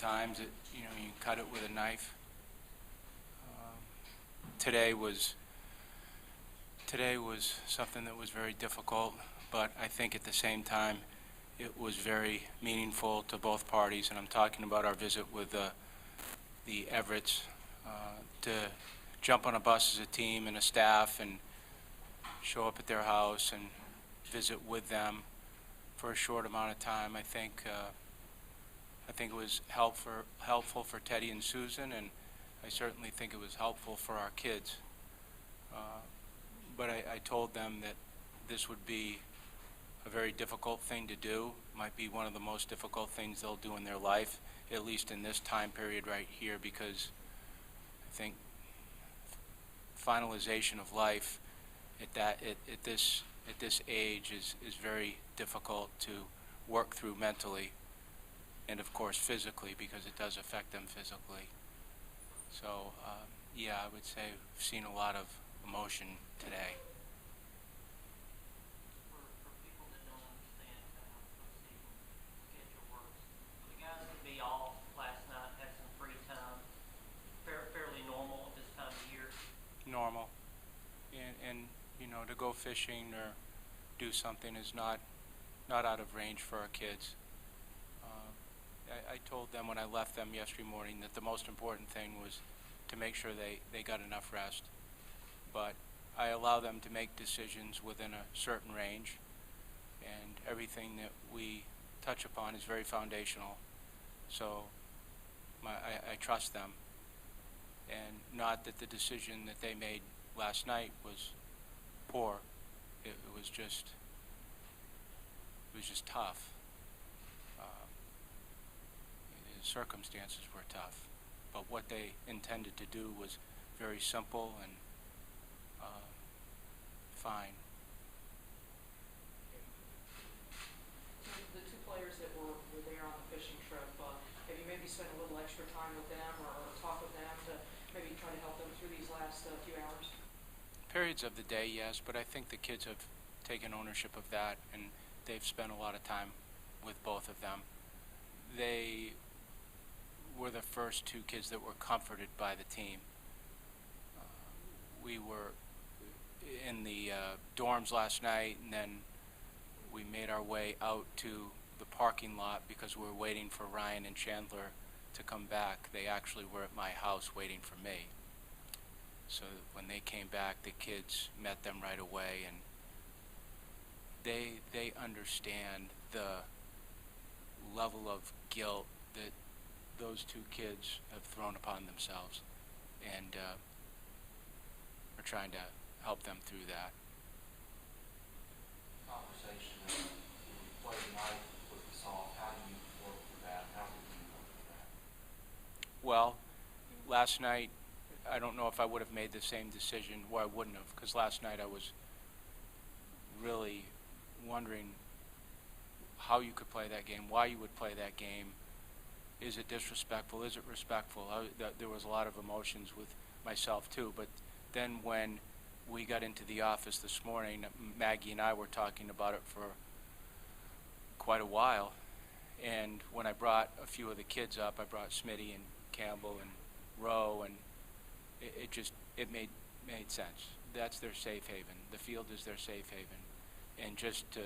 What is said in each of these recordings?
times that you can cut it with a knife. Today was something that was very difficult, but I think at the same time it was very meaningful to both parties, and I'm talking about our visit with the Everetts, to jump on a bus as a team and a staff and show up at their house and visit with them for a short amount of time. I think it was helpful for Teddy and Susan, and I certainly think it was helpful for our kids. But I told them that this would be a very difficult thing to do, might be one of the most difficult things they'll do in their life, at least in this time period right here, because I think finalization of life at this age is very difficult to work through mentally, and of course physically, because it does affect them physically. So yeah, I would say I've seen a lot of emotion today. For people that don't understand how postseason schedule works, the guys could be off last night, had some free time, fairly normal at this time of year. Normal, and to go fishing or do something is not out of range for our kids. I told them when I left them yesterday morning that the most important thing was to make sure they got enough rest. But I allow them to make decisions within a certain range, and everything that we touch upon is very foundational. So I trust them, and not that the decision that they made last night was poor. It was just tough. The circumstances were tough, but what they intended to do was very simple and fine. The two players that were there on the fishing trip, have you maybe spent a little extra time with them or talked with them to maybe try to help them through these last few hours? Periods of the day, yes, but I think the kids have taken ownership of that, and they've spent a lot of time with both of them. They were the first two kids that were comforted by the team. We were in the dorms last night, and then we made our way out to the parking lot because we were waiting for Ryan and Chandler to come back. They actually were at my house waiting for me. So when they came back, the kids met them right away, and they understand the level of guilt that those two kids have thrown upon themselves, and are trying to help them through that. Conversation of when you play tonight with the soft, how do you work with that? How did you work with that? Well, last night, I don't know if I would have made the same decision, or I wouldn't have, because last night I was really wondering how you could play that game, why you would play that game. Is it disrespectful? Is it respectful? There was a lot of emotions with myself too, but then when we got into the office this morning, Maggie and I were talking about it for quite a while, and when I brought a few of the kids up, I brought Smitty and Campbell and Rowe, and it made sense. That's their safe haven. The field is their safe haven, and just to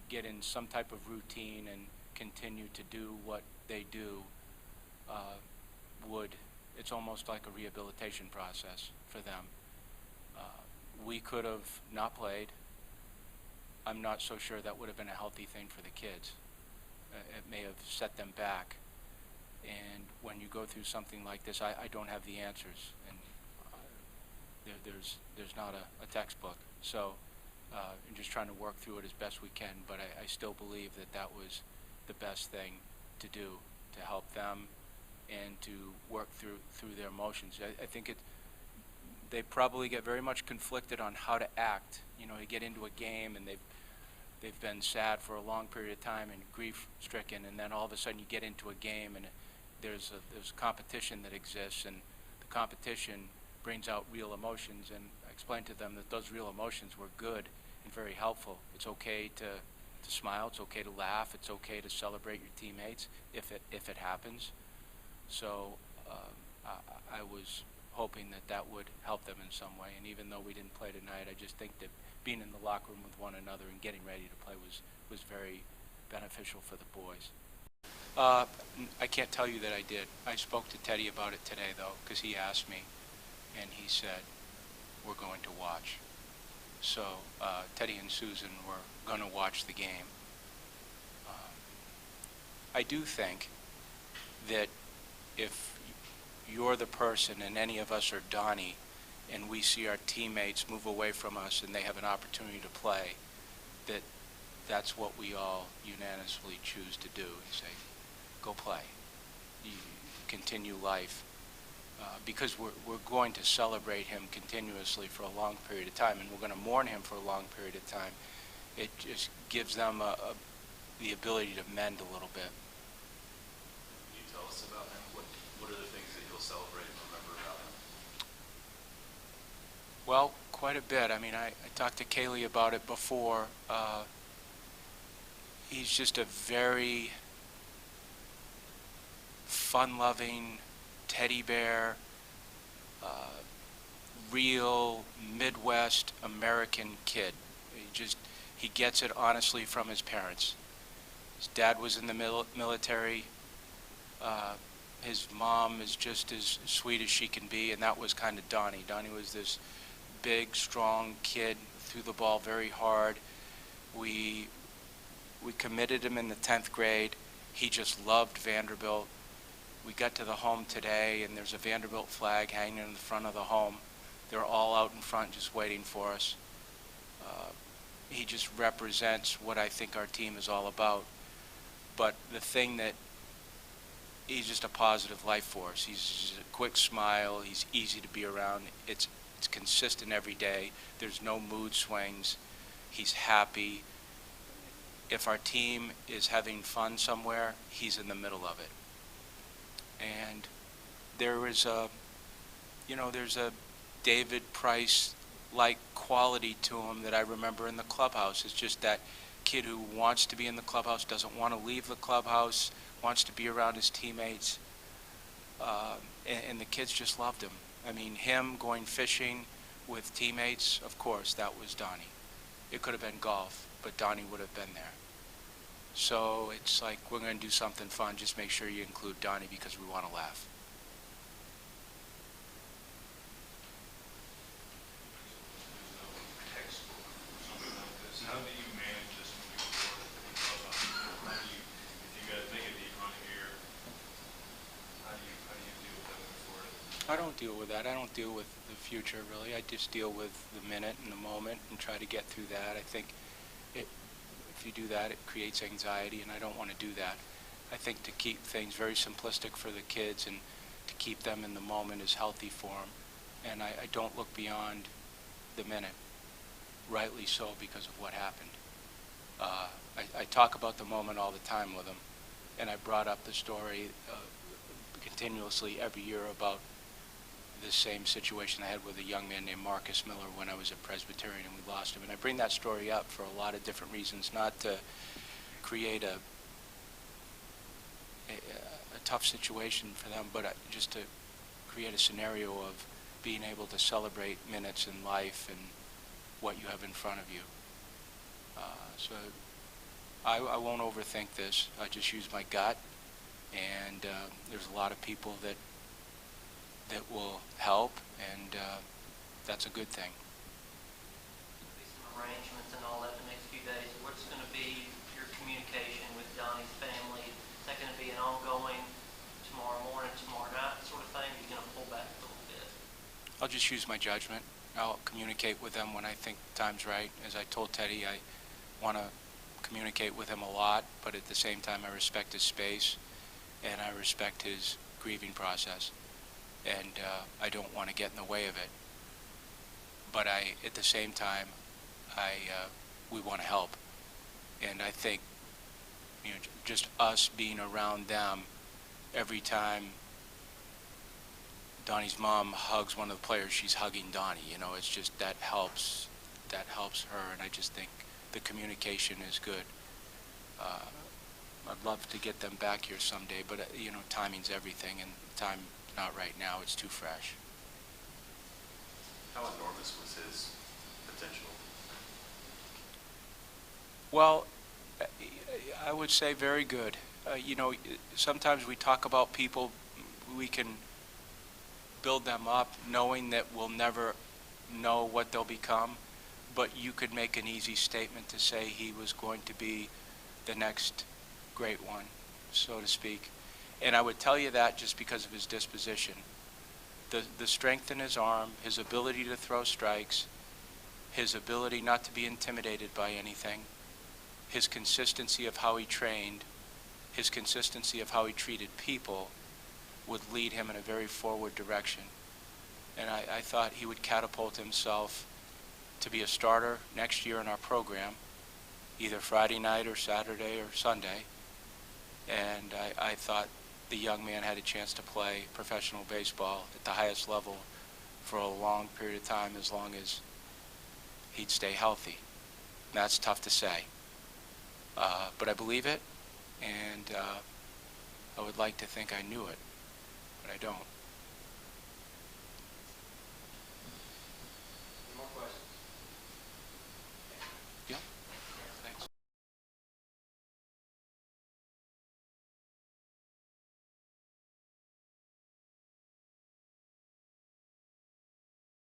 get in some type of routine and continue to do what they do it's almost like a rehabilitation process for them. We could have not played. I'm not so sure that would have been a healthy thing for the kids. It may have set them back. And when you go through something like this, I don't have the answers, and there's not a textbook. So I'm just trying to work through it as best we can, but I still believe that was the best thing to do to help them and to work through their emotions. I think they probably get very much conflicted on how to act. You get into a game and they've been sad for a long period of time and grief-stricken, and then all of a sudden you get into a game and there's a competition that exists, and the competition brings out real emotions, and I explained to them that those real emotions were good and very helpful. It's okay to smile, it's okay to laugh, it's okay to celebrate your teammates if it happens, So I was hoping that that would help them in some way. And even though we didn't play tonight, I just think that being in the locker room with one another and getting ready to play was very beneficial for the boys. I can't tell you that I did. I spoke to Teddy about it today, though, because he asked me, and he said, we're going to watch. So Teddy and Susan were going to watch the game. I do think that if you're the person and any of us are Donny and we see our teammates move away from us and they have an opportunity to play, that's what we all unanimously choose to do and say, go play. You continue life. Because we're going to celebrate him continuously for a long period of time, and we're going to mourn him for a long period of time. It just gives them the ability to mend a little bit. Can you tell us about him? What are the things that you'll celebrate and remember about him? Well, quite a bit. I mean, I talked to Kaylee about it before. He's just a very fun-loving teddy bear, real Midwest American kid. He gets it honestly from his parents. His dad was in the military. His mom is just as sweet as she can be, and that was kind of Donny. Donny was this big, strong kid, threw the ball very hard. We committed him in the 10th grade. He just loved Vanderbilt. We got to the home today, and there's a Vanderbilt flag hanging in the front of the home. They're all out in front just waiting for us. He just represents what I think our team is all about. But the thing that he's just a positive life force. He's just a quick smile. He's easy to be around. It's consistent every day. There's no mood swings. He's happy. If our team is having fun somewhere, he's in the middle of it. And there's a David Price-like quality to him that I remember in the clubhouse. It's just that kid who wants to be in the clubhouse, doesn't want to leave the clubhouse, wants to be around his teammates, and the kids just loved him. I mean, him going fishing with teammates, of course, that was Donny. It could have been golf, but Donny would have been there. So it's like, we're going to do something fun, just make sure you include Donny because we want to laugh. How do you manage this moving forward? If you guys make a deep run here, how do you deal with that moving forward? I don't deal with that. I don't deal with the future, really. I just deal with the minute and the moment and try to get through that. I think if you do that, it creates anxiety, and I don't want to do that. I think to keep things very simplistic for the kids and to keep them in the moment is healthy for them. And I don't look beyond the minute. Rightly so, because of what happened. I talk about the moment all the time with them, and I brought up the story continuously every year about the same situation I had with a young man named Marcus Miller when I was at Presbyterian and we lost him. And I bring that story up for a lot of different reasons, not to create a tough situation for them, but just to create a scenario of being able to celebrate minutes in life and what you have in front of you. So I won't overthink this. I just use my gut, and there's a lot of people that will help, and that's a good thing. There'll be some arrangements and all that the next few days. What's going to be your communication with Donny's family? Is that going to be an ongoing tomorrow morning, tomorrow night sort of thing? Are you going to pull back a little bit? I'll just use my judgment. I'll communicate with them when I think time's right. As I told Teddy, I want to communicate with him a lot, but at the same time I respect his space and I respect his grieving process, and I don't want to get in the way of it. But at the same time, we want to help, and I think just us being around them every time Donny's mom hugs one of the players, she's hugging Donny. It's just that helps her, and I just think the communication is good. I'd love to get them back here someday, but, you know, timing's everything, and time, not right now, it's too fresh. How enormous was his potential? Well, I would say very good. You know, sometimes we talk about people, we can build them up knowing that we'll never know what they'll become, but you could make an easy statement to say he was going to be the next great one, so to speak. And I would tell you that just because of his disposition. The strength in his arm, his ability to throw strikes, his ability not to be intimidated by anything, his consistency of how he trained, his consistency of how he treated people would lead him in a very forward direction. And I thought he would catapult himself to be a starter next year in our program, either Friday night or Saturday or Sunday. And I thought the young man had a chance to play professional baseball at the highest level for a long period of time, as long as he'd stay healthy. And that's tough to say. But I believe it, and I would like to think I knew it, but I don't.